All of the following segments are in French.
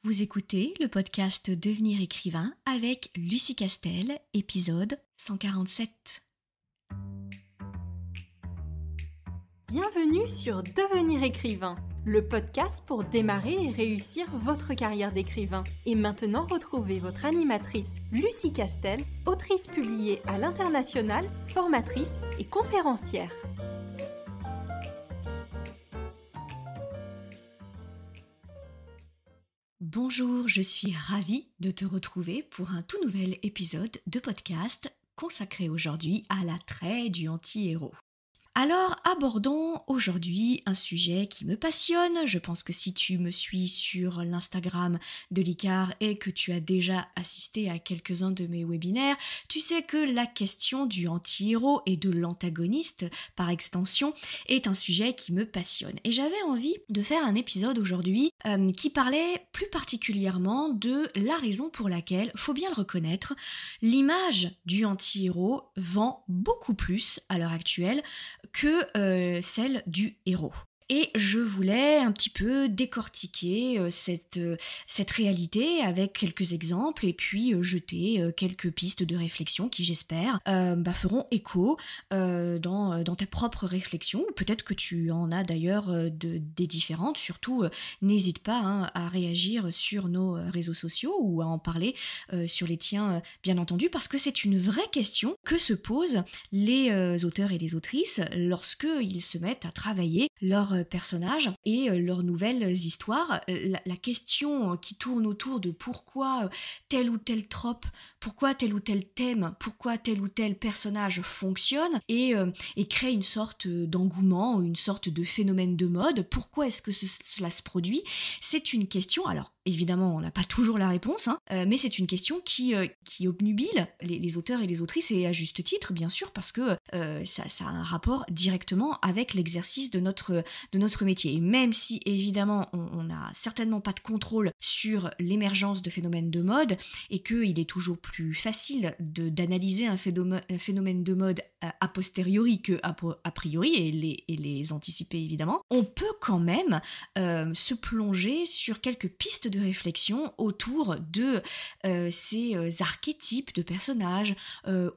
Vous écoutez le podcast Devenir écrivain avec Lucie Castel, épisode 147. Bienvenue sur Devenir écrivain, le podcast pour démarrer et réussir votre carrière d'écrivain. Et maintenant, retrouvez votre animatrice Lucie Castel, autrice publiée à l'international, formatrice et conférencière. Bonjour, je suis ravie de te retrouver pour un tout nouvel épisode de podcast consacré aujourd'hui à l'attrait du anti-héros. Alors, abordons aujourd'hui un sujet qui me passionne. Je pense que si tu me suis sur l'Instagram de l'ICAR et que tu as déjà assisté à quelques-uns de mes webinaires, tu sais que la question du anti-héros et de l'antagoniste, par extension, est un sujet qui me passionne. Et j'avais envie de faire un épisode aujourd'hui qui parlait plus particulièrement de la raison pour laquelle, faut bien le reconnaître, l'image du anti-héros vend beaucoup plus à l'heure actuelle que celle du héros. Et je voulais un petit peu décortiquer cette réalité avec quelques exemples et puis jeter quelques pistes de réflexion qui, j'espère, feront écho dans ta propre réflexion. Peut-être que tu en as d'ailleurs des différentes. Surtout, n'hésite pas à réagir sur nos réseaux sociaux ou à en parler sur les tiens, bien entendu, parce que c'est une vraie question que se posent les auteurs et les autrices lorsqu'ils se mettent à travailler leur personnages et leurs nouvelles histoires. La question qui tourne autour de pourquoi tel ou tel trope, pourquoi tel ou tel thème, pourquoi tel ou tel personnage fonctionne et crée une sorte d'engouement, une sorte de phénomène de mode. Pourquoi est-ce que cela se produit ? C'est une question, alors évidemment on n'a pas toujours la réponse, mais c'est une question qui obnubile les auteurs et les autrices, et à juste titre bien sûr, parce que ça a un rapport directement avec l'exercice de notre métier. Et même si évidemment on n'a certainement pas de contrôle sur l'émergence de phénomènes de mode et qu'il est toujours plus facile d'analyser un phénomène de mode a posteriori que a priori et les anticiper évidemment, on peut quand même se plonger sur quelques pistes de réflexion autour de ces archétypes de personnages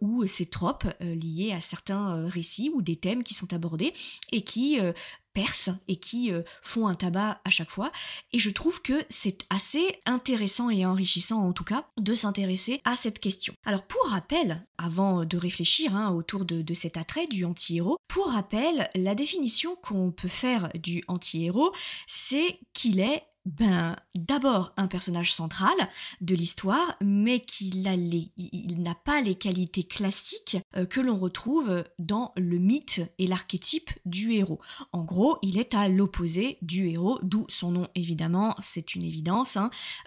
ou ces tropes liés à certains récits ou des thèmes qui sont abordés et qui percent et qui font un tabac à chaque fois. Et je trouve que c'est assez intéressant et enrichissant en tout cas de s'intéresser à cette question. Alors pour rappel, avant de réfléchir autour de cet attrait du anti-héros, pour rappel, la définition qu'on peut faire du anti-héros, c'est qu'il est d'abord un personnage central de l'histoire, mais il n'a pas les qualités classiques que l'on retrouve dans le mythe et l'archétype du héros. En gros, il est à l'opposé du héros, d'où son nom évidemment, c'est une évidence,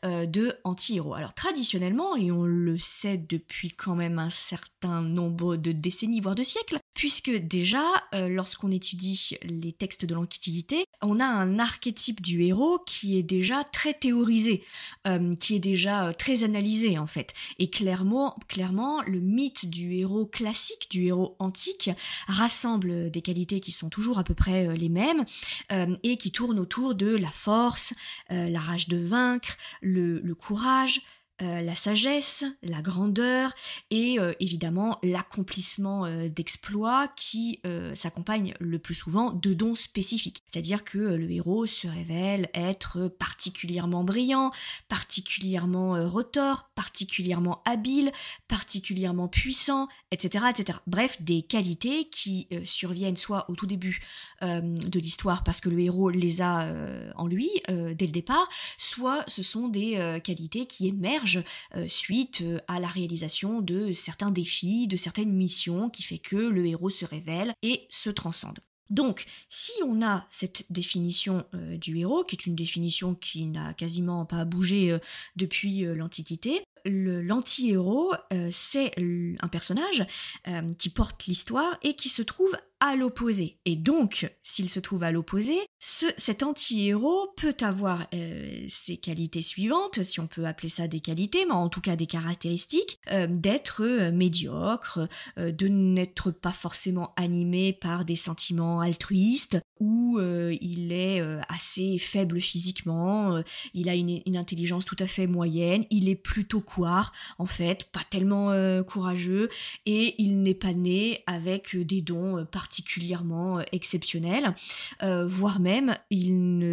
de anti-héros. Alors traditionnellement, et on le sait depuis quand même un certain nombre de décennies, voire de siècles, puisque déjà, lorsqu'on étudie les textes de l'Antiquité, on a un archétype du héros qui est déjà très théorisé, qui est déjà très analysé en fait. Et clairement, le mythe du héros classique, du héros antique, rassemble des qualités qui sont toujours à peu près les mêmes et qui tournent autour de la force, la rage de vaincre, le courage, la sagesse, la grandeur et évidemment l'accomplissement d'exploits qui s'accompagne le plus souvent de dons spécifiques. C'est-à-dire que le héros se révèle être particulièrement brillant, particulièrement retors, particulièrement habile, particulièrement puissant, etc., etc. Bref, des qualités qui surviennent soit au tout début de l'histoire parce que le héros les a en lui dès le départ, soit ce sont des qualités qui émergent suite à la réalisation de certains défis, de certaines missions qui fait que le héros se révèle et se transcende. Donc, si on a cette définition du héros, qui est une définition qui n'a quasiment pas bougé depuis l'Antiquité, l'anti-héros, c'est un personnage qui porte l'histoire et qui se trouve à l'opposé. Et donc, s'il se trouve à l'opposé, cet anti-héros peut avoir ses qualités suivantes, si on peut appeler ça des qualités, mais en tout cas des caractéristiques, d'être médiocre, de n'être pas forcément animé par des sentiments altruistes, où il est assez faible physiquement, il a une intelligence tout à fait moyenne, il est plutôt couard, en fait, pas tellement courageux, et il n'est pas né avec des dons particulièrement exceptionnels, voire même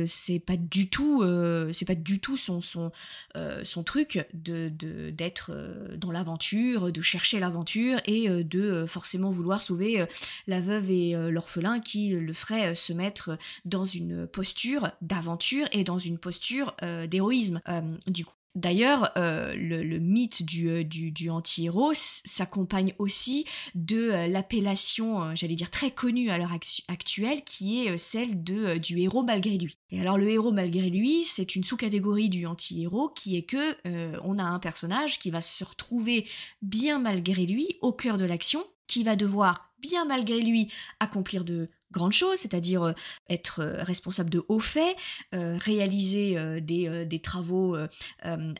c'est pas du tout son truc d'être dans l'aventure, de chercher l'aventure et de forcément vouloir sauver la veuve et l'orphelin qui le ferait se mettre dans une posture d'aventure et dans une posture d'héroïsme du coup. D'ailleurs, le mythe du anti-héros s'accompagne aussi de l'appellation, j'allais dire très connue à l'heure actuelle, qui est celle du héros malgré lui. Et alors le héros malgré lui, c'est une sous-catégorie du anti-héros qui est que on a un personnage qui va se retrouver bien malgré lui au cœur de l'action, qui va devoir bien malgré lui accomplir de grandes choses, c'est-à-dire être responsable de hauts faits, réaliser des travaux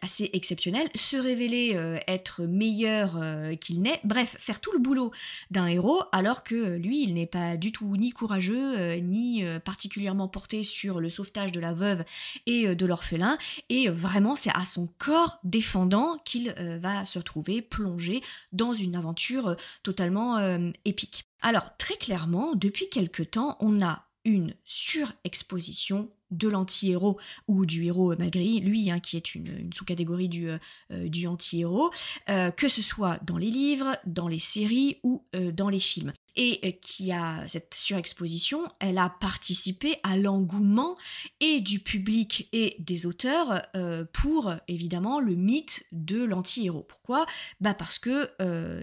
assez exceptionnels, se révéler être meilleur qu'il n'est, bref, faire tout le boulot d'un héros, alors que lui, il n'est pas du tout ni courageux, ni particulièrement porté sur le sauvetage de la veuve et de l'orphelin, et vraiment, c'est à son corps défendant qu'il va se retrouver plongé dans une aventure totalement épique. Alors, très clairement, depuis quelque temps, on a une surexposition de l'anti-héros ou du héros malgré lui, qui est une sous-catégorie du anti-héros, que ce soit dans les livres, dans les séries ou dans les films. Et cette surexposition, elle a participé à l'engouement et du public et des auteurs pour, évidemment, le mythe de l'anti-héros. Pourquoi ? Parce que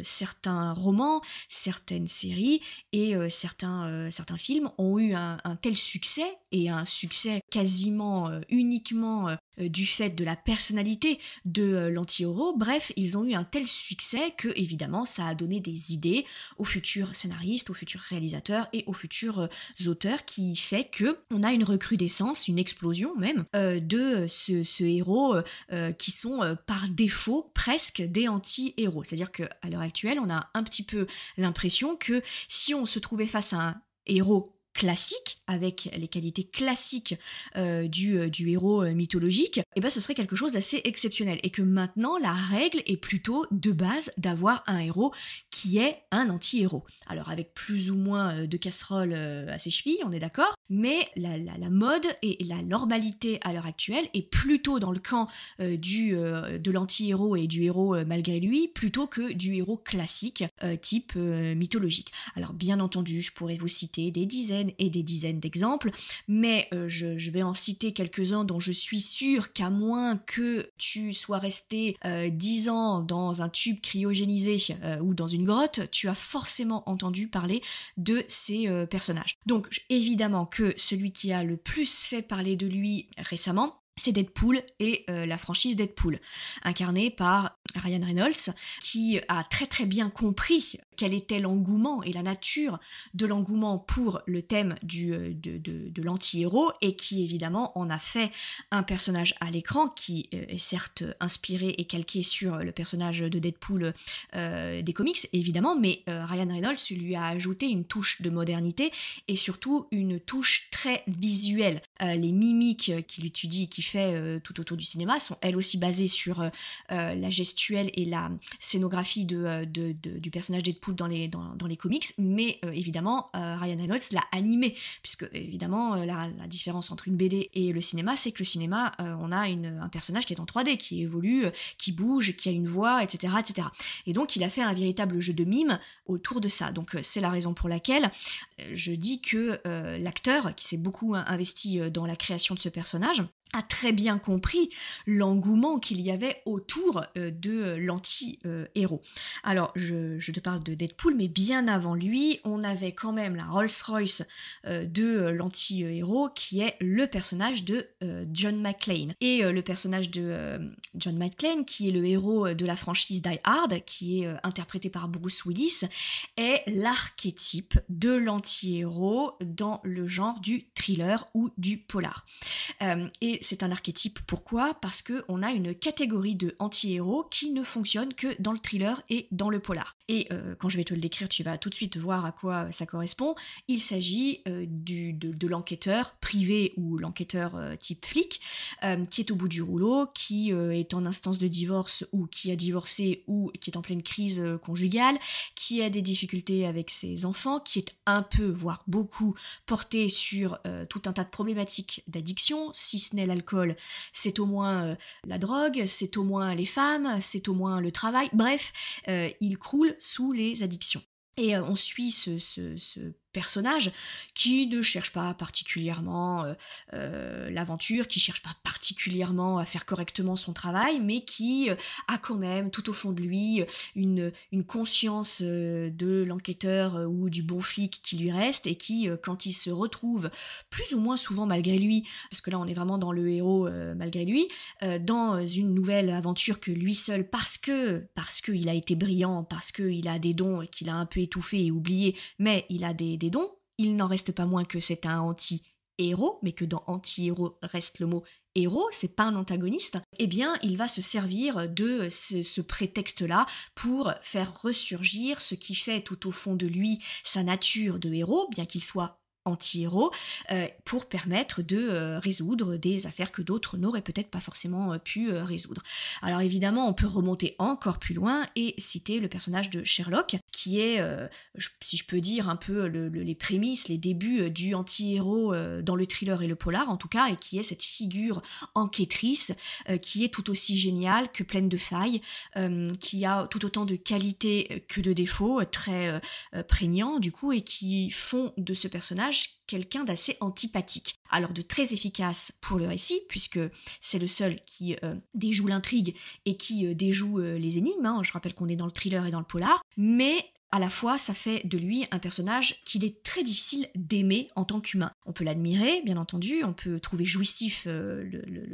certains romans, certaines séries et certains films ont eu un tel succès, et un succès quasiment uniquement du fait de la personnalité de l'anti-héros. Bref, ils ont eu un tel succès que, évidemment, ça a donné des idées aux futurs scénaristes, aux futurs réalisateurs et aux futurs auteurs, qui fait qu'on a une recrudescence, une explosion même, de ce héros qui sont par défaut presque des anti-héros. C'est-à-dire qu'à l'heure actuelle, on a un petit peu l'impression que si on se trouvait face à un héros classique, avec les qualités classiques du héros mythologique, et ce serait quelque chose d'assez exceptionnel. Et que maintenant, la règle est plutôt de base d'avoir un héros qui est un anti-héros. Alors avec plus ou moins de casseroles à ses chevilles, on est d'accord, mais la mode et la normalité à l'heure actuelle est plutôt dans le camp de l'anti-héros et du héros malgré lui, plutôt que du héros classique type mythologique. Alors bien entendu, je pourrais vous citer des dizaines et des dizaines d'exemples, mais je vais en citer quelques-uns dont je suis sûre qu'à moins que tu sois resté 10 ans dans un tube cryogénisé ou dans une grotte, tu as forcément entendu parler de ces personnages. Donc évidemment que celui qui a le plus fait parler de lui récemment, c'est Deadpool et la franchise Deadpool, incarnée par Ryan Reynolds, qui a très très bien compris quel était l'engouement et la nature de l'engouement pour le thème de l'anti-héros, et qui évidemment en a fait un personnage à l'écran qui est certes inspiré et calqué sur le personnage de Deadpool des comics évidemment, mais Ryan Reynolds lui a ajouté une touche de modernité et surtout une touche très visuelle. Les mimiques qu'il étudie, qu'il fait tout autour du cinéma, sont elles aussi basées sur la gestuelle et la scénographie du personnage Deadpool dans les comics, mais évidemment Ryan Reynolds l'a animé, puisque évidemment la différence entre une BD et le cinéma, c'est que le cinéma, on a un personnage qui est en 3D, qui évolue, qui bouge, qui a une voix, etc., etc. Et donc il a fait un véritable jeu de mime autour de ça. Donc c'est la raison pour laquelle je dis que l'acteur, qui s'est beaucoup investi dans la création de ce personnage, a très bien compris l'engouement qu'il y avait autour de l'anti-héros. Alors, je te parle de Deadpool, mais bien avant lui, on avait quand même la Rolls-Royce de l'anti-héros, qui est le personnage de John McClane. Et le personnage de John McClane, qui est le héros de la franchise Die Hard, qui est interprété par Bruce Willis, est l'archétype de l'anti-héros dans le genre du thriller ou du polar. Et c'est un archétype, pourquoi ? Parce qu'on a une catégorie de anti-héros qui ne fonctionne que dans le thriller et dans le polar. Et quand je vais te le décrire, tu vas tout de suite voir à quoi ça correspond. Il s'agit de l'enquêteur privé ou l'enquêteur type flic, qui est au bout du rouleau, qui est en instance de divorce ou qui a divorcé ou qui est en pleine crise conjugale, qui a des difficultés avec ses enfants, qui est un peu, voire beaucoup, porté sur tout un tas de problématiques d'addiction, si ce n'est l'alcool, c'est au moins la drogue, c'est au moins les femmes, c'est au moins le travail, bref, il croule sous les addictions. Et on suit ce personnage qui ne cherche pas particulièrement l'aventure, qui cherche pas particulièrement à faire correctement son travail, mais qui a quand même tout au fond de lui une conscience de l'enquêteur ou du bon flic qui lui reste, et qui, quand il se retrouve plus ou moins souvent malgré lui, parce que là on est vraiment dans le héros malgré lui, dans une nouvelle aventure que lui seul, parce qu'il a été brillant, parce qu'il a des dons et qu'il a un peu étouffé et oublié, mais il a des dons, il n'en reste pas moins que c'est un anti-héros, mais que dans anti-héros reste le mot héros, c'est pas un antagoniste, eh bien il va se servir de ce prétexte-là pour faire ressurgir ce qui fait tout au fond de lui sa nature de héros, bien qu'il soit anti-héros, pour permettre de résoudre des affaires que d'autres n'auraient peut-être pas forcément pu résoudre. Alors évidemment, on peut remonter encore plus loin et citer le personnage de Sherlock, qui est, si je peux dire, un peu les prémices, les débuts du anti-héros dans le thriller et le polar en tout cas, et qui est cette figure enquêtrice qui est tout aussi géniale que pleine de failles, qui a tout autant de qualités que de défauts, très prégnants du coup, et qui font de ce personnage quelqu'un d'assez antipathique. Alors de très efficace pour le récit, puisque c'est le seul qui déjoue l'intrigue et qui déjoue les énigmes, hein. Je rappelle qu'on est dans le thriller et dans le polar, mais à la fois, ça fait de lui un personnage qu'il est très difficile d'aimer en tant qu'humain. On peut l'admirer, bien entendu, on peut trouver jouissif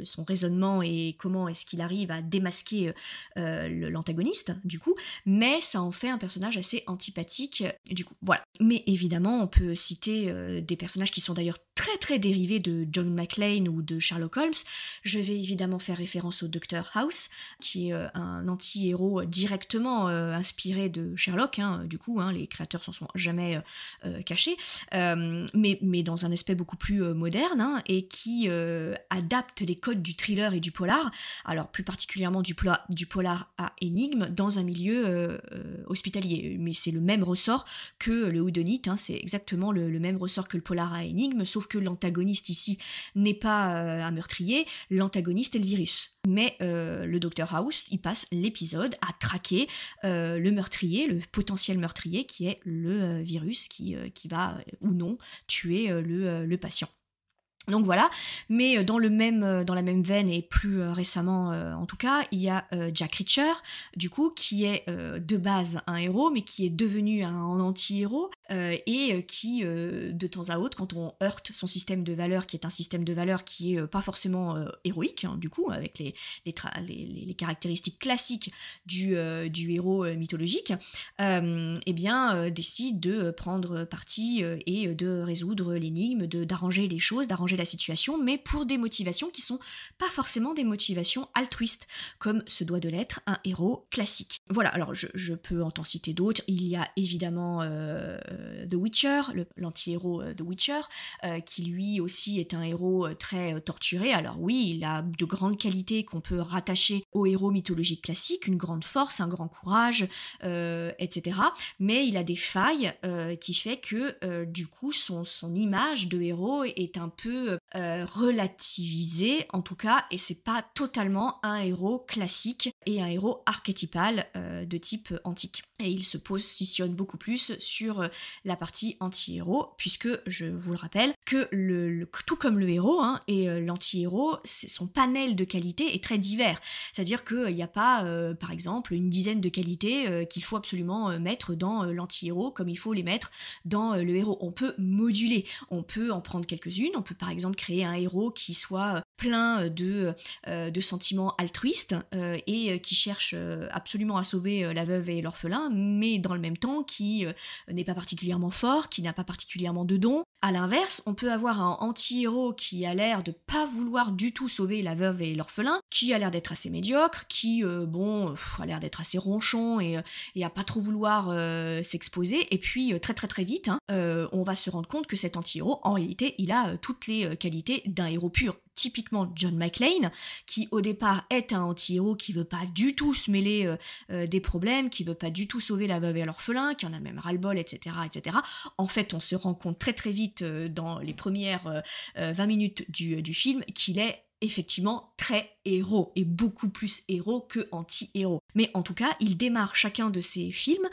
son raisonnement et comment est-ce qu'il arrive à démasquer l'antagoniste, du coup, mais ça en fait un personnage assez antipathique, du coup, voilà. Mais évidemment, on peut citer des personnages qui sont d'ailleurs très très dérivés de John McClane ou de Sherlock Holmes. Je vais évidemment faire référence au Dr House, qui est un anti-héros directement inspiré de Sherlock, hein, du coup, hein, les créateurs s'en sont jamais cachés, mais dans un aspect beaucoup plus moderne, hein, et qui adapte les codes du thriller et du polar, alors plus particulièrement du polar à énigme, dans un milieu hospitalier. Mais c'est le même ressort que le whodunit, hein, c'est exactement le même ressort que le polar à énigme, sauf que l'antagoniste ici n'est pas un meurtrier, l'antagoniste est le virus. Mais le Dr House, il passe l'épisode à traquer le meurtrier, le potentiel meurtrier, qui est le virus qui va ou non tuer le patient. Donc voilà, mais dans la même veine et plus récemment en tout cas, il y a Jack Reacher, du coup, qui est de base un héros, mais qui est devenu un anti-héros, et qui, de temps à autre, quand on heurte son système de valeurs, qui est un système de valeurs qui est pas forcément héroïque, hein, du coup, avec les caractéristiques classiques du héros mythologique, eh bien, décide de prendre parti et de résoudre l'énigme, d'arranger les choses, d'arranger la situation, mais pour des motivations qui sont pas forcément des motivations altruistes, comme se doit de l'être un héros classique. Voilà, alors je peux en t'en citer d'autres. Il y a évidemment The Witcher, l'anti-héros The Witcher, qui lui aussi est un héros très torturé. Alors oui, il a de grandes qualités qu'on peut rattacher au héros mythologique classique, une grande force, un grand courage, etc. Mais il a des failles qui fait que du coup son image de héros est un peu relativisé en tout cas, et c'est pas totalement un héros classique et un héros archétypal de type antique. Et il se positionne beaucoup plus sur la partie anti-héros, puisque, je vous le rappelle, que tout comme le héros et l'anti-héros, son panel de qualités est très divers. C'est-à-dire qu'il n'y a pas, par exemple, une dizaine de qualités qu'il faut absolument mettre dans l'anti-héros comme il faut les mettre dans le héros. On peut moduler, on peut en prendre quelques-unes, on peut par exemple créer un héros qui soit plein de sentiments altruistes et qui cherche absolument à sauver la veuve et l'orphelin, mais dans le même temps qui n'est pas particulièrement fort, qui n'a pas particulièrement de dons. À l'inverse, on peut avoir un anti-héros qui a l'air de pas vouloir du tout sauver la veuve et l'orphelin, qui a l'air d'être assez médiocre, qui a l'air d'être assez ronchon et à pas trop vouloir s'exposer, et puis très très très vite, on va se rendre compte que cet anti-héros, en réalité, il a toutes les qualités d'un héros pur. Typiquement John McClane, qui au départ est un anti-héros qui veut pas du tout se mêler des problèmes, qui veut pas du tout sauver la veuve et l'orphelin, qui en a même ras-le-bol, etc., etc. En fait, on se rend compte très très vite dans les premières 20 minutes du film qu'il est effectivement très héros, et beaucoup plus héros que anti-héros. Mais en tout cas, il démarre chacun de ses films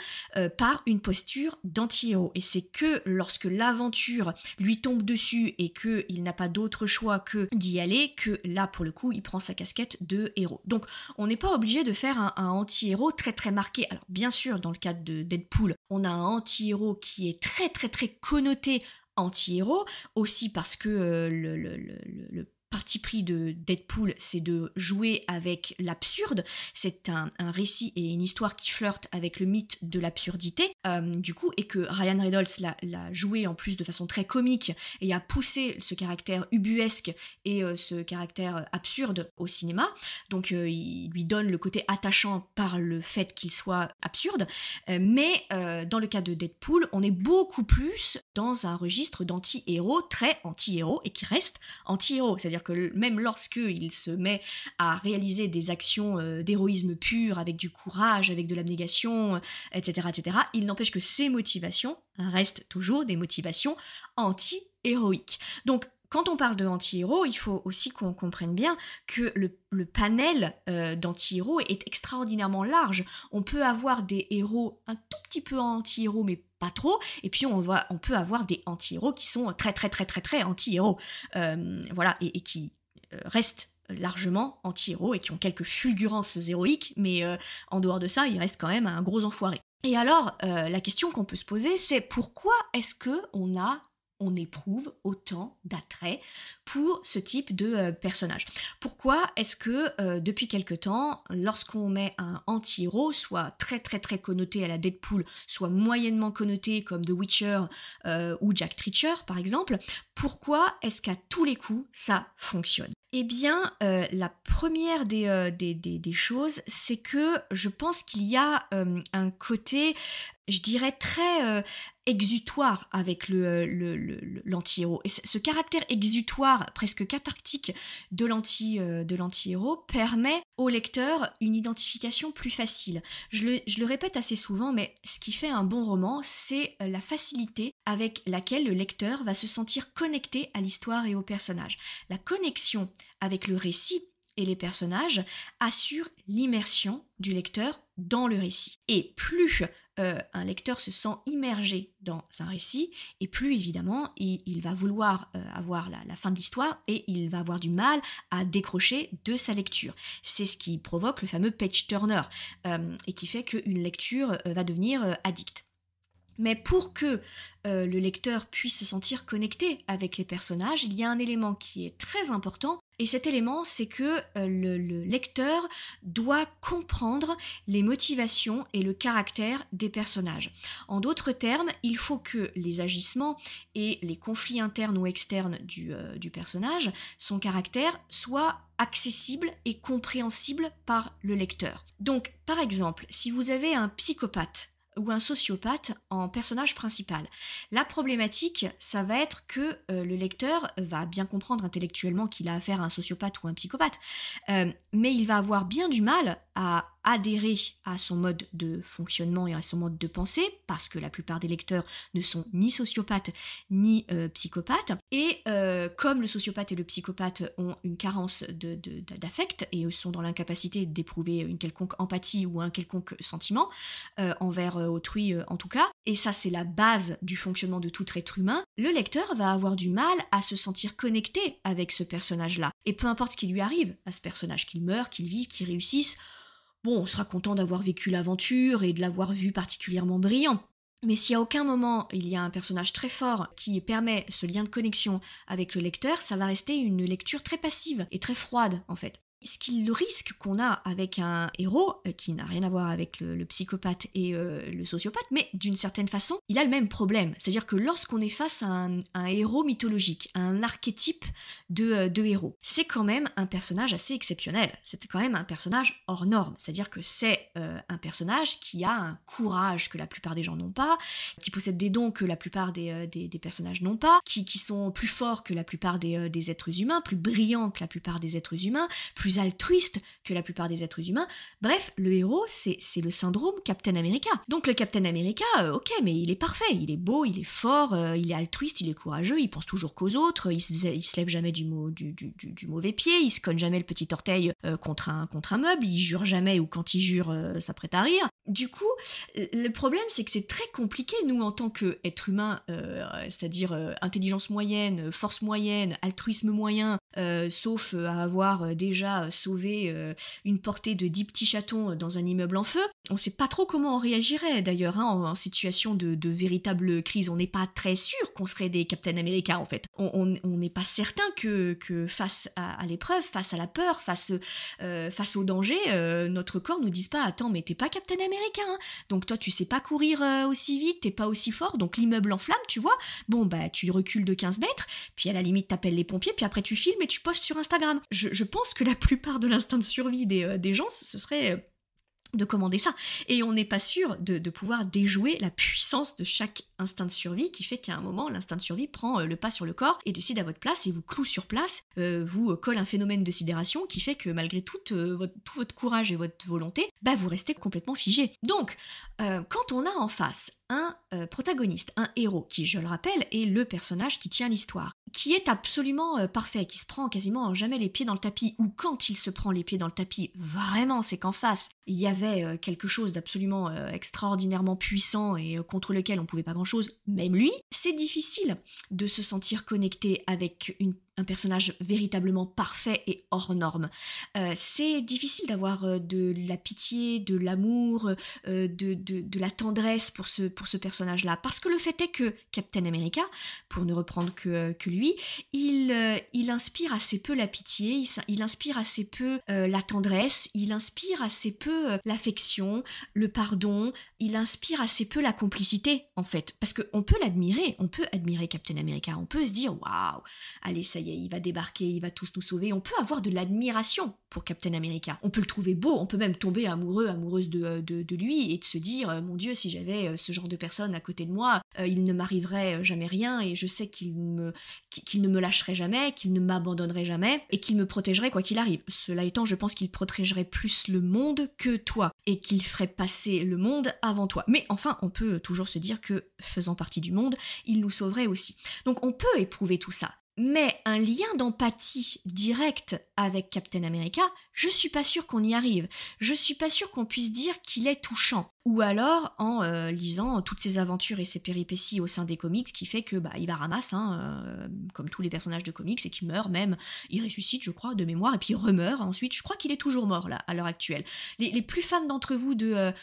par une posture d'anti-héros. Et c'est que lorsque l'aventure lui tombe dessus et qu'il n'a pas d'autre choix que d'y aller, que là, pour le coup, il prend sa casquette de héros. Donc, on n'est pas obligé de faire un anti-héros très très marqué. Alors, bien sûr, dans le cadre de Deadpool, on a un anti-héros qui est très très très connoté anti-héros, aussi parce que le parti pris de Deadpool, c'est de jouer avec l'absurde. C'est un récit et une histoire qui flirtent avec le mythe de l'absurdité, du coup, et que Ryan Reynolds l'a joué en plus de façon très comique et a poussé ce caractère ubuesque et ce caractère absurde au cinéma. Donc il lui donne le côté attachant par le fait qu'il soit absurde, mais dans le cas de Deadpool, on est beaucoup plus dans un registre d'anti-héros, très anti-héros, et qui reste anti-héros. C'est-à-dire que même lorsqu'il se met à réaliser des actions d'héroïsme pur, avec du courage, avec de l'abnégation, etc., il n'empêche que ses motivations restent toujours des motivations anti-héroïques. Donc, quand on parle de anti-héros, il faut aussi qu'on comprenne bien que le panel d'anti-héros est extraordinairement large. On peut avoir des héros un tout petit peu anti-héros, mais pas trop, et puis on peut avoir des anti-héros qui sont très très très très très anti-héros, voilà, et qui restent largement anti-héros et qui ont quelques fulgurances héroïques, mais en dehors de ça, ils restent quand même un gros enfoiré. Et alors, la question qu'on peut se poser, c'est pourquoi est-ce que on éprouve autant d'attrait pour ce type de personnage. Pourquoi est-ce que depuis quelque temps, lorsqu'on met un anti-héros, soit très très très connoté à la Deadpool, soit moyennement connoté comme The Witcher ou Jack Reacher par exemple, pourquoi est-ce qu'à tous les coups ça fonctionne ? Eh bien, la première des choses, c'est que je pense qu'il y a un côté, je dirais, très exutoire avec l'anti-héros. Et ce caractère exutoire, presque cathartique de l'anti-héros permet au lecteur une identification plus facile. Je le répète assez souvent, mais ce qui fait un bon roman, c'est la facilité avec laquelle le lecteur va se sentir connecté à l'histoire et au personnage. La connexion avec le récit et les personnages assure l'immersion du lecteur dans le récit. Et plus un lecteur se sent immergé dans un récit, et plus évidemment il va vouloir avoir la fin de l'histoire, et il va avoir du mal à décrocher de sa lecture. C'est ce qui provoque le fameux page turner, et qui fait qu'une lecture va devenir addicte. Mais pour que le lecteur puisse se sentir connecté avec les personnages, il y a un élément qui est très important, et cet élément, c'est que le lecteur doit comprendre les motivations et le caractère des personnages. En d'autres termes, il faut que les agissements et les conflits internes ou externes du personnage, son caractère, soient accessibles et compréhensibles par le lecteur. Donc, par exemple, si vous avez un psychopathe ou un sociopathe en personnage principal. La problématique, ça va être que le lecteur va bien comprendre intellectuellement qu'il a affaire à un sociopathe ou un psychopathe, mais il va avoir bien du mal à adhérer à son mode de fonctionnement et à son mode de pensée, parce que la plupart des lecteurs ne sont ni sociopathes ni psychopathes. Et comme le sociopathe et le psychopathe ont une carence d'affect et sont dans l'incapacité d'éprouver une quelconque empathie ou un quelconque sentiment envers autrui en tout cas, et ça c'est la base du fonctionnement de tout être humain, le lecteur va avoir du mal à se sentir connecté avec ce personnage-là. Et peu importe ce qui lui arrive à ce personnage, qu'il meure, qu'il vive, qu'il réussisse, bon, on sera content d'avoir vécu l'aventure et de l'avoir vu particulièrement brillant. Mais si à aucun moment il y a un personnage très fort qui permet ce lien de connexion avec le lecteur, ça va rester une lecture très passive et très froide en fait. Le risque qu'on a avec un héros, qui n'a rien à voir avec le psychopathe et le sociopathe, mais d'une certaine façon, il a le même problème. C'est-à-dire que lorsqu'on est face à un héros mythologique, à un archétype de héros, c'est quand même un personnage assez exceptionnel. C'est quand même un personnage hors norme. C'est-à-dire que c'est un personnage qui a un courage que la plupart des gens n'ont pas, qui possède des dons que la plupart des personnages n'ont pas, qui sont plus forts que la plupart des êtres humains, plus brillants que la plupart des êtres humains, plus altruiste que la plupart des êtres humains. Bref, le héros, c'est le syndrome Captain America. Donc le Captain America, ok, mais il est parfait, il est beau, il est fort, il est altruiste, il est courageux, il pense toujours qu'aux autres, il se lève jamais du mauvais pied, il se cogne jamais le petit orteil contre un meuble, il jure jamais, ou quand il jure, ça prête à rire. Du coup, le problème, c'est que c'est très compliqué, nous, en tant qu'êtres humains, c'est-à-dire intelligence moyenne, force moyenne, altruisme moyen, sauf à avoir déjà sauvé une portée de 10 petits chatons dans un immeuble en feu. On sait pas trop comment on réagirait, d'ailleurs, en situation de véritable crise. On n'est pas très sûr qu'on serait des Captain America, en fait. On n'est pas certain que face à l'épreuve, face à la peur, face au danger, notre corps nous dise pas « Attends, mais t'es pas Captain America, hein, donc toi, tu sais pas courir aussi vite, t'es pas aussi fort, donc l'immeuble en flamme, tu vois, bon, bah, tu recules de 15 mètres, puis à la limite, t'appelles les pompiers, puis après, tu filmes et tu postes sur Instagram. » Je pense que la plupart de l'instinct de survie des gens, ce serait de commander ça. Et on n'est pas sûr de pouvoir déjouer la puissance de chaque instinct de survie qui fait qu'à un moment, l'instinct de survie prend le pas sur le corps et décide à votre place et vous cloue sur place, vous colle un phénomène de sidération qui fait que malgré tout votre courage et votre volonté, bah vous restez complètement figé. Donc, quand on a en face un protagoniste, un héros, qui, je le rappelle, est le personnage qui tient l'histoire, qui est absolument parfait, qui se prend quasiment jamais les pieds dans le tapis, ou quand il se prend les pieds dans le tapis, vraiment, c'est qu'en face, il y avait quelque chose d'absolument extraordinairement puissant et contre lequel on pouvait pas grand-chose, même lui, c'est difficile de se sentir connecté avec un personnage véritablement parfait et hors norme. C'est difficile d'avoir de la pitié, de l'amour, de la tendresse pour ce personnage-là, parce que le fait est que Captain America, pour ne reprendre que lui, il inspire assez peu la pitié, il inspire assez peu la tendresse, il inspire assez peu l'affection, le pardon, il inspire assez peu la complicité, en fait, parce qu'on peut l'admirer, on peut admirer Captain America, on peut se dire « Waouh, allez, ça y est, il va débarquer, il va tous nous sauver », on peut avoir de l'admiration pour Captain America, on peut le trouver beau, on peut même tomber amoureuse de lui et de se dire « Mon Dieu, si j'avais ce genre de personne à côté de moi, il ne m'arriverait jamais rien et je sais qu'il ne me lâcherait jamais, qu'il ne m'abandonnerait jamais et qu'il me protégerait quoi qu'il arrive. » Cela étant, je pense qu'il protégerait plus le monde que toi et qu'il ferait passer le monde avant toi. Mais enfin, on peut toujours se dire que, faisant partie du monde, il nous sauverait aussi. Donc on peut éprouver tout ça. Mais un lien d'empathie direct avec Captain America, je suis pas sûre qu'on y arrive. Je suis pas sûre qu'on puisse dire qu'il est touchant. Ou alors en lisant toutes ses aventures et ses péripéties au sein des comics, qui fait que il va ramasse, comme tous les personnages de comics, et qu'il meurt même, il ressuscite, je crois, de mémoire, et puis il remeurt ensuite. Je crois qu'il est toujours mort là, à l'heure actuelle. Les plus fans d'entre vous de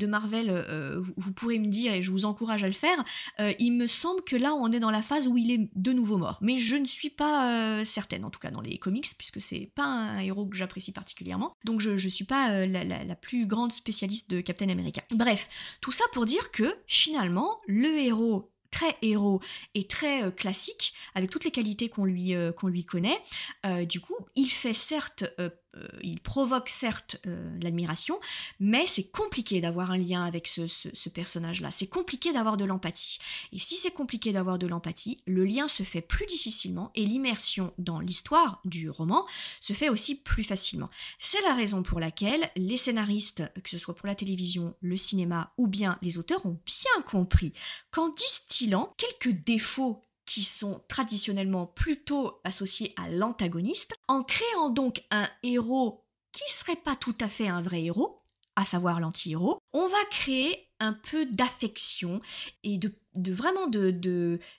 Marvel, vous pourrez me dire, et je vous encourage à le faire, il me semble que là on est dans la phase où il est de nouveau mort. Mais je ne suis pas certaine, en tout cas dans les comics, puisque c'est pas un héros que j'apprécie particulièrement. Donc je suis pas la plus grande spécialiste de Captain America. Bref, tout ça pour dire que finalement, le héros et très classique, avec toutes les qualités qu'on lui connaît, du coup, il fait certes il provoque certes l'admiration, mais c'est compliqué d'avoir un lien avec ce personnage-là. C'est compliqué d'avoir de l'empathie. Et si c'est compliqué d'avoir de l'empathie, le lien se fait plus difficilement et l'immersion dans l'histoire du roman se fait aussi plus facilement. C'est la raison pour laquelle les scénaristes, que ce soit pour la télévision, le cinéma ou bien les auteurs, ont bien compris qu'en distillant quelques défauts qui sont traditionnellement plutôt associés à l'antagoniste, en créant donc un héros qui serait pas tout à fait un vrai héros, à savoir l'anti-héros, on va créer un peu d'affection et vraiment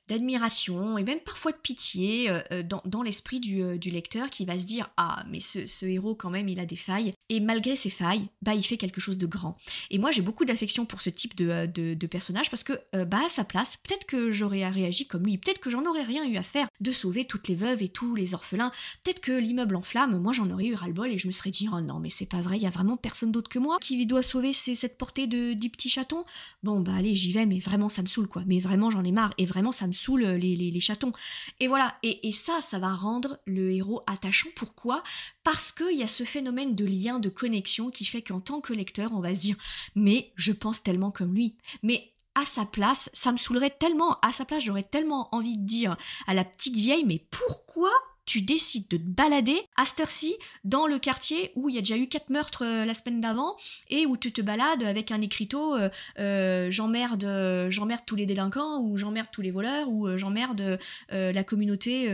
d'admiration et même parfois de pitié dans l'esprit du lecteur qui va se dire « Ah, mais ce héros quand même, il a des failles. » Et malgré ses failles, il fait quelque chose de grand. Et moi, j'ai beaucoup d'affection pour ce type de personnage parce que, à sa place, peut-être que j'aurais réagi comme lui. Peut-être que j'en aurais rien eu à faire de sauver toutes les veuves et tous les orphelins. Peut-être que l'immeuble en flammes, moi, j'en aurais eu ras-le-bol et je me serais dit « Oh non, mais c'est pas vrai, il y a vraiment personne d'autre que moi qui doit sauver cette portée du petit chaton. Bon, allez, j'y vais, mais vraiment, ça me saoule, quoi. Mais vraiment, j'en ai marre. Et vraiment, ça me saoule, les chatons. » Et voilà. Et ça va rendre le héros attachant. Pourquoi ? Parce qu'il y a ce phénomène de lien, de connexion qui fait qu'en tant que lecteur, on va se dire « Mais je pense tellement comme lui. » Mais à sa place, ça me saoulerait tellement. À sa place, j'aurais tellement envie de dire à la petite vieille « Mais pourquoi tu décides de te balader à cette heure-ci dans le quartier où il y a déjà eu 4 meurtres la semaine d'avant et où tu te balades avec un écriteau j'emmerde tous les délinquants ou j'emmerde tous les voleurs ou j'emmerde la communauté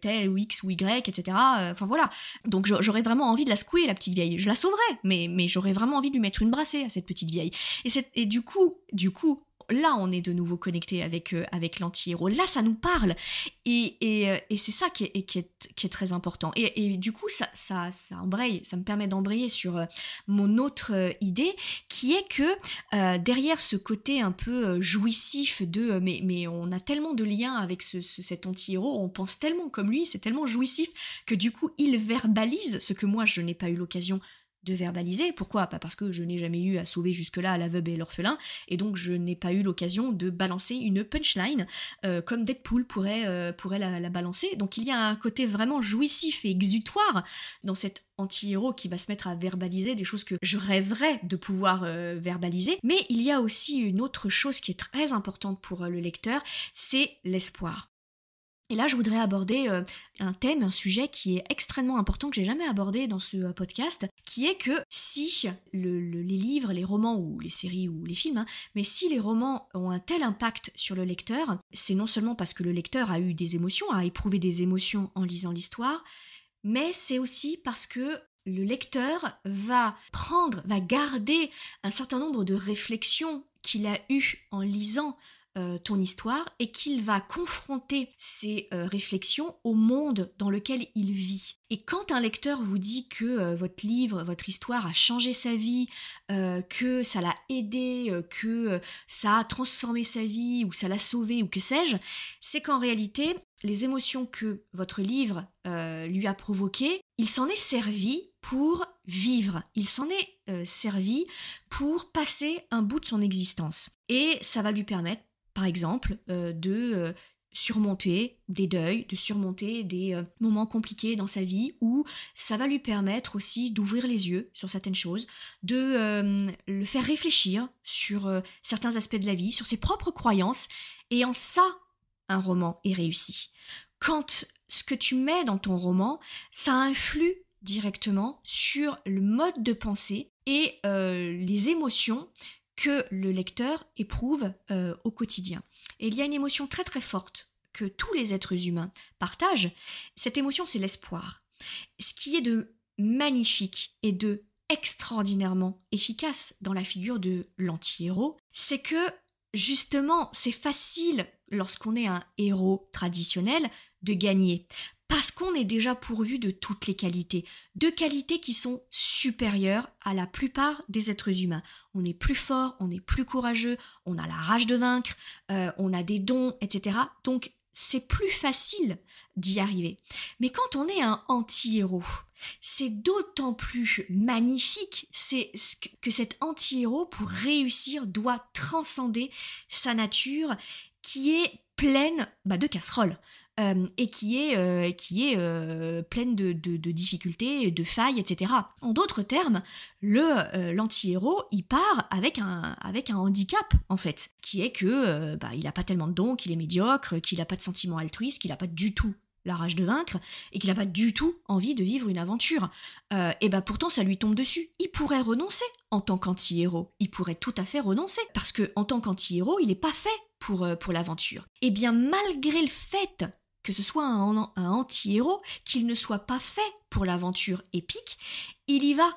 telle ou X ou Y, etc. Enfin voilà. Donc j'aurais vraiment envie de la secouer, la petite vieille. Je la sauverais, mais j'aurais vraiment envie de lui mettre une brassée à cette petite vieille. Et du coup, là, on est de nouveau connecté avec l'anti-héros. Là, ça nous parle. Et c'est ça qui est très important. Et du coup, ça embraye, ça me permet d'embrayer sur mon autre idée, qui est que derrière ce côté un peu jouissif de mais on a tellement de liens avec cet anti-héros, on pense tellement comme lui, c'est tellement jouissif que du coup, il verbalise ce que moi, je n'ai pas eu l'occasion de verbaliser. Pourquoi ? Pas parce que je n'ai jamais eu à sauver jusque-là la veuve et l'orphelin, et donc je n'ai pas eu l'occasion de balancer une punchline comme Deadpool pourrait la balancer. Donc il y a un côté vraiment jouissif et exutoire dans cet anti-héros qui va se mettre à verbaliser des choses que je rêverais de pouvoir verbaliser. Mais il y a aussi une autre chose qui est très importante pour le lecteur, c'est l'espoir. Et là, je voudrais aborder un thème, un sujet qui est extrêmement important, que j'ai jamais abordé dans ce podcast, qui est que si les livres, les romans ou les séries ou les films, mais si les romans ont un tel impact sur le lecteur, c'est non seulement parce que le lecteur a eu des émotions, a éprouvé des émotions en lisant l'histoire, mais c'est aussi parce que le lecteur va garder un certain nombre de réflexions qu'il a eues en lisant ton histoire et qu'il va confronter ces réflexions au monde dans lequel il vit. Et quand un lecteur vous dit que votre livre, votre histoire a changé sa vie, que ça l'a aidé, que ça a transformé sa vie ou ça l'a sauvé ou que sais-je, c'est qu'en réalité, les émotions que votre livre lui a provoquées, il s'en est servi pour vivre. Il s'en est servi pour passer un bout de son existence. Et ça va lui permettre, par exemple, de surmonter des deuils, de surmonter des moments compliqués dans sa vie, ou ça va lui permettre aussi d'ouvrir les yeux sur certaines choses, de le faire réfléchir sur certains aspects de la vie, sur ses propres croyances, et en ça, un roman est réussi. Quand ce que tu mets dans ton roman, ça influe directement sur le mode de pensée et les émotions que le lecteur éprouve au quotidien. Et il y a une émotion très très forte que tous les êtres humains partagent. Cette émotion, c'est l'espoir. Ce qui est de magnifique et de extraordinairement efficace dans la figure de l'anti-héros, c'est que justement, c'est facile, lorsqu'on est un héros traditionnel, de gagner. Parce qu'on est déjà pourvu de toutes les qualités. De qualités qui sont supérieures à la plupart des êtres humains. On est plus fort, on est plus courageux, on a la rage de vaincre, on a des dons, etc. Donc, c'est plus facile d'y arriver. Mais quand on est un anti-héros, c'est d'autant plus magnifique, c'est que cet anti-héros, pour réussir, doit transcender sa nature qui est pleine de casseroles. et qui est pleine de difficultés, de failles, etc. En d'autres termes, l'anti-héros, il part avec un handicap, en fait, qui est que il n'a pas tellement de dons, qu'il est médiocre, qu'il n'a pas de sentiments altruistes, qu'il n'a pas du tout la rage de vaincre, et qu'il n'a pas du tout envie de vivre une aventure. Et pourtant, ça lui tombe dessus. Il pourrait renoncer en tant qu'anti-héros. Il pourrait tout à fait renoncer, parce que en tant qu'anti-héros, il n'est pas fait pour l'aventure. Et bien, malgré le fait que ce soit un anti-héros, qu'il ne soit pas fait pour l'aventure épique, il y va,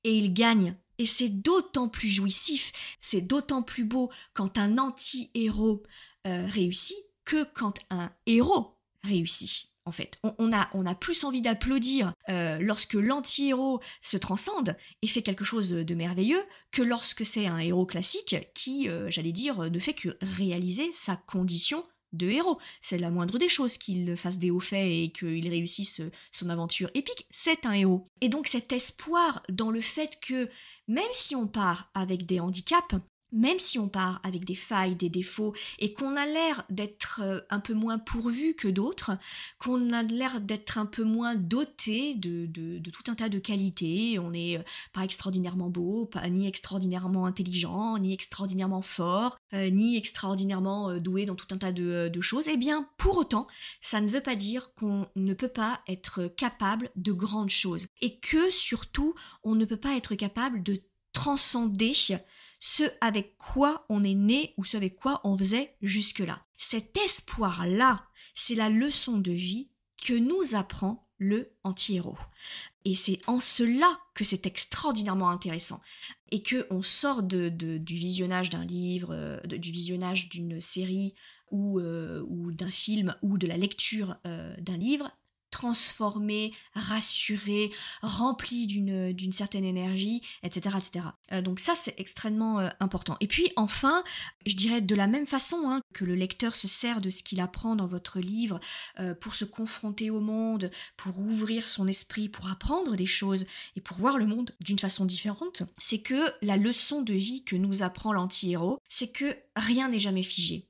et il gagne. Et c'est d'autant plus jouissif, c'est d'autant plus beau quand un anti-héros réussit que quand un héros réussit. En fait, on a plus envie d'applaudir lorsque l'anti-héros se transcende et fait quelque chose de merveilleux que lorsque c'est un héros classique qui, ne fait que réaliser sa condition de héros. C'est la moindre des choses qu'il fasse des hauts faits et qu'il réussisse son aventure épique. C'est un héros. Et donc cet espoir dans le fait que même si on part avec des handicaps, même si on part avec des failles, des défauts, et qu'on a l'air d'être un peu moins pourvu que d'autres, qu'on a l'air d'être un peu moins doté de tout un tas de qualités, on n'est pas extraordinairement beau, ni extraordinairement intelligent, ni extraordinairement fort, ni extraordinairement doué dans tout un tas de choses, eh bien, pour autant, ça ne veut pas dire qu'on ne peut pas être capable de grandes choses, et que, surtout, on ne peut pas être capable de transcender ce avec quoi on est né ou ce avec quoi on faisait jusque-là. Cet espoir-là, c'est la leçon de vie que nous apprend le anti-héros. Et c'est en cela que c'est extraordinairement intéressant. Et qu'on sort du visionnage d'un livre, du visionnage d'une série ou d'un film ou de la lecture d'un livre, transformé, rassuré, rempli d'une certaine énergie, etc. etc. Donc ça, c'est extrêmement important. Et puis enfin, je dirais de la même façon que le lecteur se sert de ce qu'il apprend dans votre livre pour se confronter au monde, pour ouvrir son esprit, pour apprendre des choses et pour voir le monde d'une façon différente, c'est que la leçon de vie que nous apprend l'anti-héros, c'est que rien n'est jamais figé.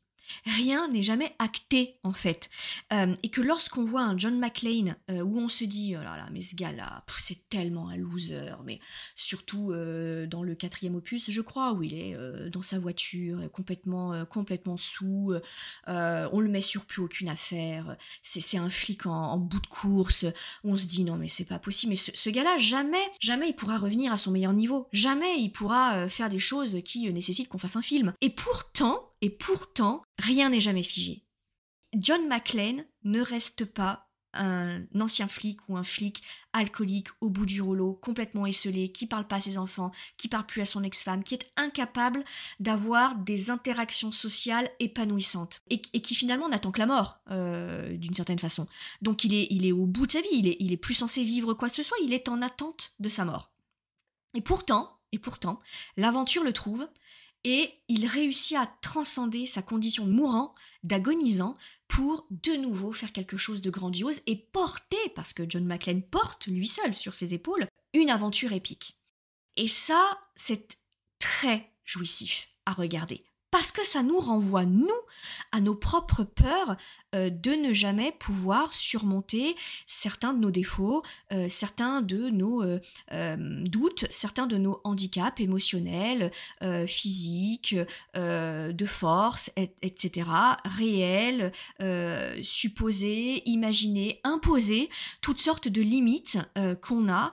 Rien n'est jamais acté en fait, et que lorsqu'on voit un John McClane où on se dit oh là là mais ce gars-là c'est tellement un loser, mais surtout dans le 4e opus je crois où il est dans sa voiture complètement saoul, on le met sur plus aucune affaire, c'est un flic en bout de course, on se dit non mais c'est pas possible, mais ce gars-là jamais il pourra revenir à son meilleur niveau, jamais il pourra faire des choses qui nécessitent qu'on fasse un film, et pourtant, rien n'est jamais figé. John McClane ne reste pas un ancien flic ou un flic alcoolique au bout du rouleau, complètement esseulé, qui parle pas à ses enfants, qui parle plus à son ex-femme, qui est incapable d'avoir des interactions sociales épanouissantes et qui finalement n'attend que la mort d'une certaine façon. Donc il est au bout de sa vie, il est plus censé vivre quoi que ce soit, il est en attente de sa mort. Et pourtant, l'aventure le trouve. Et il réussit à transcender sa condition de mourant, d'agonisant, pour de nouveau faire quelque chose de grandiose et porter, parce que John McClane porte lui seul sur ses épaules, une aventure épique. Et ça, c'est très jouissif à regarder. Parce que ça nous renvoie, nous, à nos propres peurs de ne jamais pouvoir surmonter certains de nos défauts, certains de nos doutes, certains de nos handicaps émotionnels, physiques, de force, etc., réels, supposés, imaginés, imposés, toutes sortes de limites qu'on a,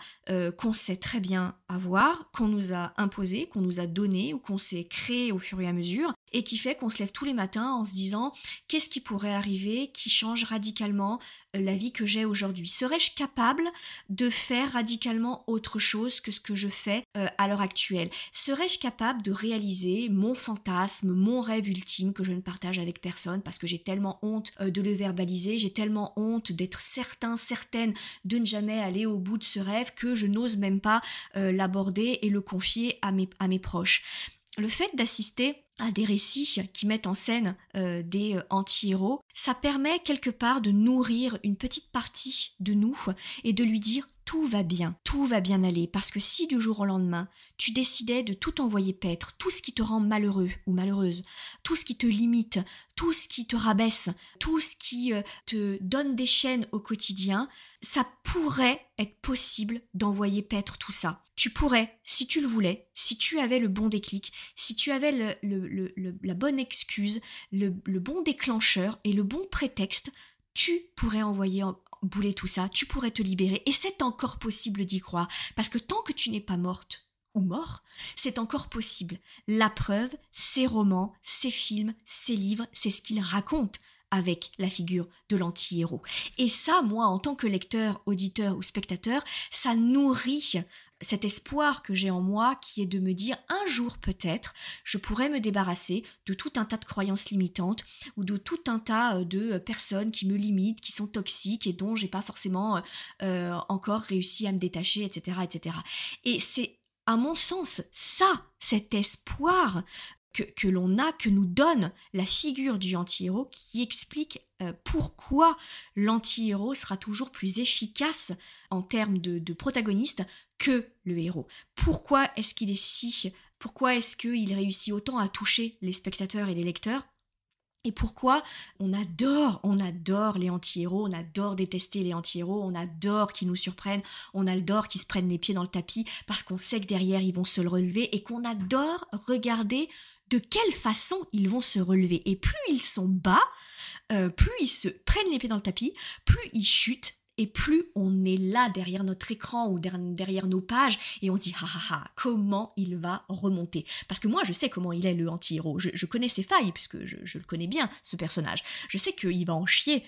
qu'on sait très bien avoir, qu'on nous a imposées, qu'on nous a données ou qu'on s'est créées au fur et à mesure, et qui fait qu'on se lève tous les matins en se disant qu'est-ce qui pourrait arriver qui change radicalement la vie que j'ai aujourd'hui. Serais-je capable de faire radicalement autre chose que ce que je fais à l'heure actuelle? Serais-je capable de réaliser mon fantasme, mon rêve ultime que je ne partage avec personne parce que j'ai tellement honte de le verbaliser, j'ai tellement honte d'être certaine de ne jamais aller au bout de ce rêve que je n'ose même pas l'aborder et le confier à mes proches. Le fait d'assister à des récits qui mettent en scène des anti-héros, ça permet quelque part de nourrir une petite partie de nous et de lui dire « tout va bien aller, parce que si du jour au lendemain, tu décidais de tout envoyer paître, tout ce qui te rend malheureux ou malheureuse, tout ce qui te limite, tout ce qui te rabaisse, tout ce qui te donne des chaînes au quotidien, ça pourrait être possible d'envoyer paître tout ça. Tu pourrais, si tu le voulais, si tu avais le bon déclic, si tu avais la bonne excuse, le bon déclencheur et le bon prétexte, tu pourrais envoyer bouler tout ça, tu pourrais te libérer. Et c'est encore possible d'y croire, parce que tant que tu n'es pas morte ou mort, c'est encore possible. La preuve, ces romans, ces films, ces livres, c'est ce qu'ils racontent avec la figure de l'anti-héros. Et ça, moi, en tant que lecteur, auditeur ou spectateur, ça nourrit cet espoir que j'ai en moi, qui est de me dire un jour peut-être, je pourrais me débarrasser de tout un tas de croyances limitantes ou de tout un tas de personnes qui me limitent, qui sont toxiques et dont j'ai pas forcément encore réussi à me détacher, etc., etc. Et c'est, à mon sens, ça, cet espoir que l'on a, que nous donne la figure du anti-héros, qui explique pourquoi l'anti-héros sera toujours plus efficace en termes de protagoniste que le héros. Pourquoi est-ce qu'il réussit autant à toucher les spectateurs et les lecteurs? Et pourquoi on adore les anti-héros, on adore détester les anti-héros, on adore qu'ils nous surprennent, on adore qu'ils se prennent les pieds dans le tapis, parce qu'on sait que derrière ils vont se le relever, et qu'on adore regarder de quelle façon ils vont se relever. Et plus ils sont bas, plus ils se prennent les pieds dans le tapis, plus ils chutent, et plus on est là derrière notre écran ou derrière nos pages, et on se dit comment il va remonter. Parce que moi je sais comment il est, le anti-héros, je connais ses failles, puisque je le connais bien, ce personnage. Je sais qu'il va en chier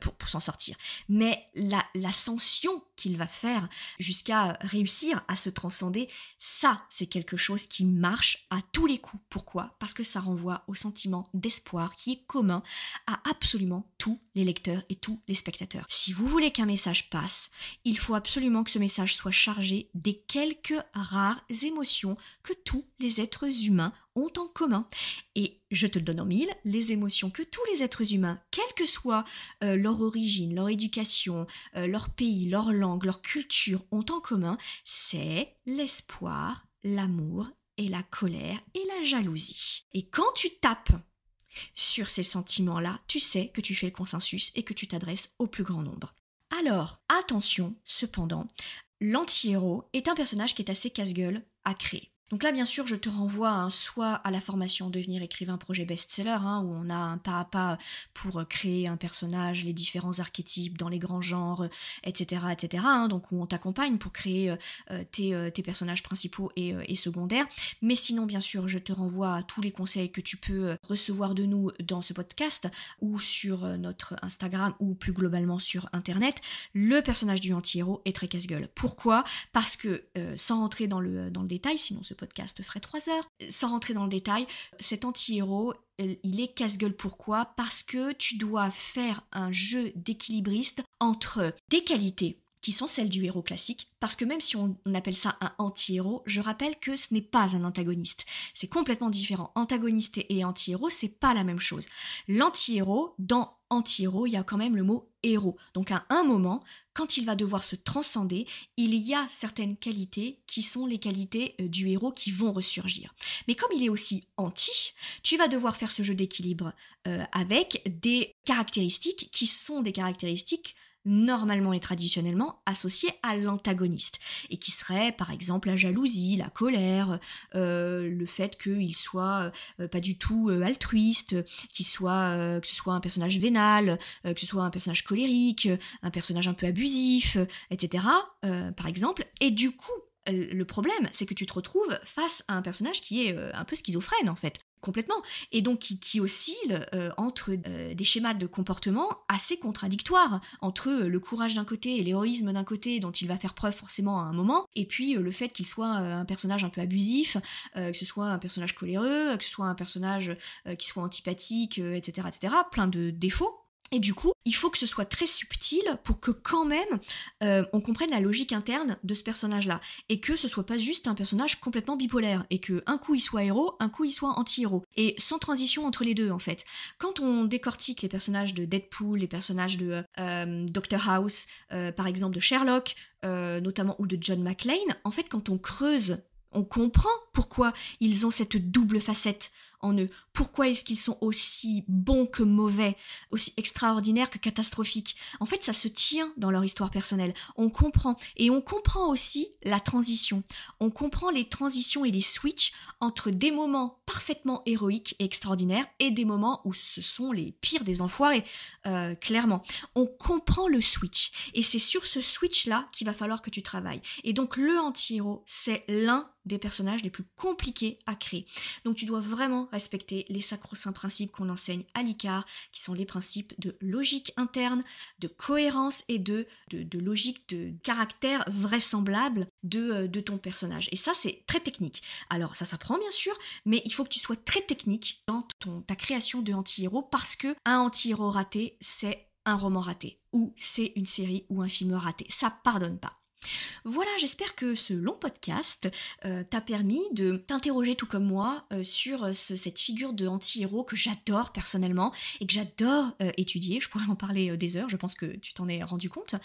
pour s'en sortir. Mais l'ascension qu'il va faire jusqu'à réussir à se transcender, ça c'est quelque chose qui marche à tous les coups. Pourquoi ? Parce que ça renvoie au sentiment d'espoir qui est commun à absolument tous les lecteurs et tous les spectateurs. Si vous voulez qu'un message passe, il faut absolument que ce message soit chargé des quelques rares émotions que tous les êtres humains ont en commun. Et je te le donne en mille, les émotions que tous les êtres humains, quelle que soit leur origine, leur éducation, leur pays, leur langue, leur culture, ont en commun, c'est l'espoir, l'amour et la colère et la jalousie. Et quand tu tapes sur ces sentiments-là, tu sais que tu fais le consensus et que tu t'adresses au plus grand nombre. Alors, attention, cependant, l'anti-héros est un personnage qui est assez casse-gueule à créer. Donc là, bien sûr, je te renvoie soit à la formation Devenir écrivain projet best-seller, où on a un pas à pas pour créer un personnage, les différents archétypes dans les grands genres, etc., etc. Donc où on t'accompagne pour créer tes personnages principaux et secondaires. Mais sinon, bien sûr, je te renvoie à tous les conseils que tu peux recevoir de nous dans ce podcast ou sur notre Instagram ou plus globalement sur Internet. Le personnage du anti-héros est très casse-gueule. Pourquoi ? Parce que, sans rentrer dans le détail, sinon ce podcast ferait 3 heures. Sans rentrer dans le détail, cet anti-héros, il est casse-gueule. Pourquoi ? Parce que tu dois faire un jeu d'équilibriste entre des qualités qui sont celles du héros classique, parce que même si on appelle ça un anti-héros, je rappelle que ce n'est pas un antagoniste. C'est complètement différent. Antagoniste et anti-héros, c'est pas la même chose. L'anti-héros, dans anti-héros, il y a quand même le mot héros. Donc à un moment, quand il va devoir se transcender, il y a certaines qualités qui sont les qualités du héros qui vont ressurgir. Mais comme il est aussi anti, tu vas devoir faire ce jeu d'équilibre avec des caractéristiques qui sont des caractéristiques normalement et traditionnellement associés à l'antagoniste, et qui serait par exemple la jalousie, la colère, le fait qu'il soit pas du tout altruiste, que ce soit un personnage vénal, que ce soit un personnage colérique, un personnage un peu abusif, etc. Par exemple. Et du coup, le problème, c'est que tu te retrouves face à un personnage qui est un peu schizophrène en fait. Complètement, et donc qui oscille entre des schémas de comportement assez contradictoires, entre le courage d'un côté et l'héroïsme d'un côté dont il va faire preuve forcément à un moment, et puis le fait qu'il soit un personnage un peu abusif, que ce soit un personnage coléreux, que ce soit un personnage qui soit antipathique, etc., etc., plein de défauts. Et du coup, il faut que ce soit très subtil pour que quand même on comprenne la logique interne de ce personnage-là. Et que ce soit pas juste un personnage complètement bipolaire. Et que un coup il soit héros, un coup il soit anti-héros. Et sans transition entre les deux en fait. Quand on décortique les personnages de Deadpool, les personnages de Dr House, par exemple de Sherlock, notamment, ou de John McClane, en fait quand on creuse, on comprend pourquoi ils ont cette double facette en eux. Pourquoi est-ce qu'ils sont aussi bons que mauvais, aussi extraordinaires que catastrophiques? En fait, ça se tient dans leur histoire personnelle. On comprend. Et on comprend aussi la transition. On comprend les transitions et les switches entre des moments parfaitement héroïques et extraordinaires et des moments où ce sont les pires des enfoirés, clairement. On comprend le switch. Et c'est sur ce switch-là qu'il va falloir que tu travailles. Et donc, le anti-héros, c'est l'un des personnages les plus compliqués à créer. Donc tu dois vraiment respecter les sacro-saints principes qu'on enseigne à l'ICAR, qui sont les principes de logique interne, de cohérence et de logique de caractère vraisemblable de ton personnage. Et ça, c'est très technique. Alors ça s'apprend bien sûr, mais il faut que tu sois très technique dans ta création de anti-héros, parce que un anti-héros raté, c'est un roman raté, ou c'est une série ou un film raté. Ça pardonne pas. Voilà, j'espère que ce long podcast t'a permis de t'interroger tout comme moi sur cette figure de anti-héros que j'adore personnellement et que j'adore étudier. Je pourrais en parler des heures, je pense que tu t'en es rendu compte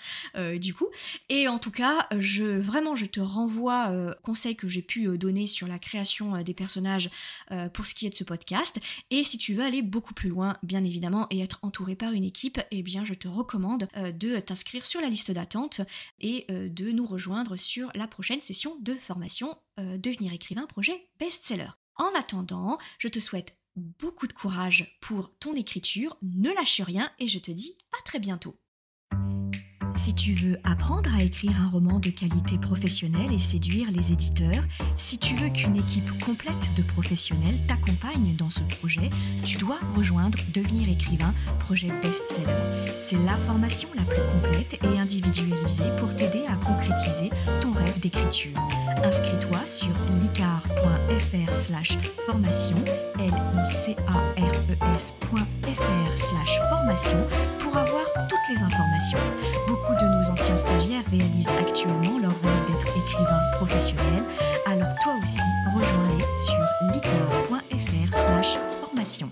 du coup. Et en tout cas, je te renvoie aux conseils que j'ai pu donner sur la création des personnages pour ce qui est de ce podcast. Et si tu veux aller beaucoup plus loin, bien évidemment, et être entouré par une équipe, eh bien je te recommande de t'inscrire sur la liste d'attente et de nous rejoindre sur la prochaine session de formation Devenir écrivain projet best-seller. En attendant, je te souhaite beaucoup de courage pour ton écriture, ne lâche rien et je te dis à très bientôt. Si tu veux apprendre à écrire un roman de qualité professionnelle et séduire les éditeurs, si tu veux qu'une équipe complète de professionnels t'accompagne dans ce projet, tu dois rejoindre Devenir écrivain, projet best-seller. C'est la formation la plus complète et individualisée pour t'aider à concrétiser ton rêve d'écriture. Inscris-toi sur licar.fr/formation, licares.fr/formation pour avoir toutes les informations. Beaucoup de nos anciens stagiaires réalisent actuellement leur rêve d'être écrivain professionnel, alors toi aussi, rejoins-les sur licar.fr/formation.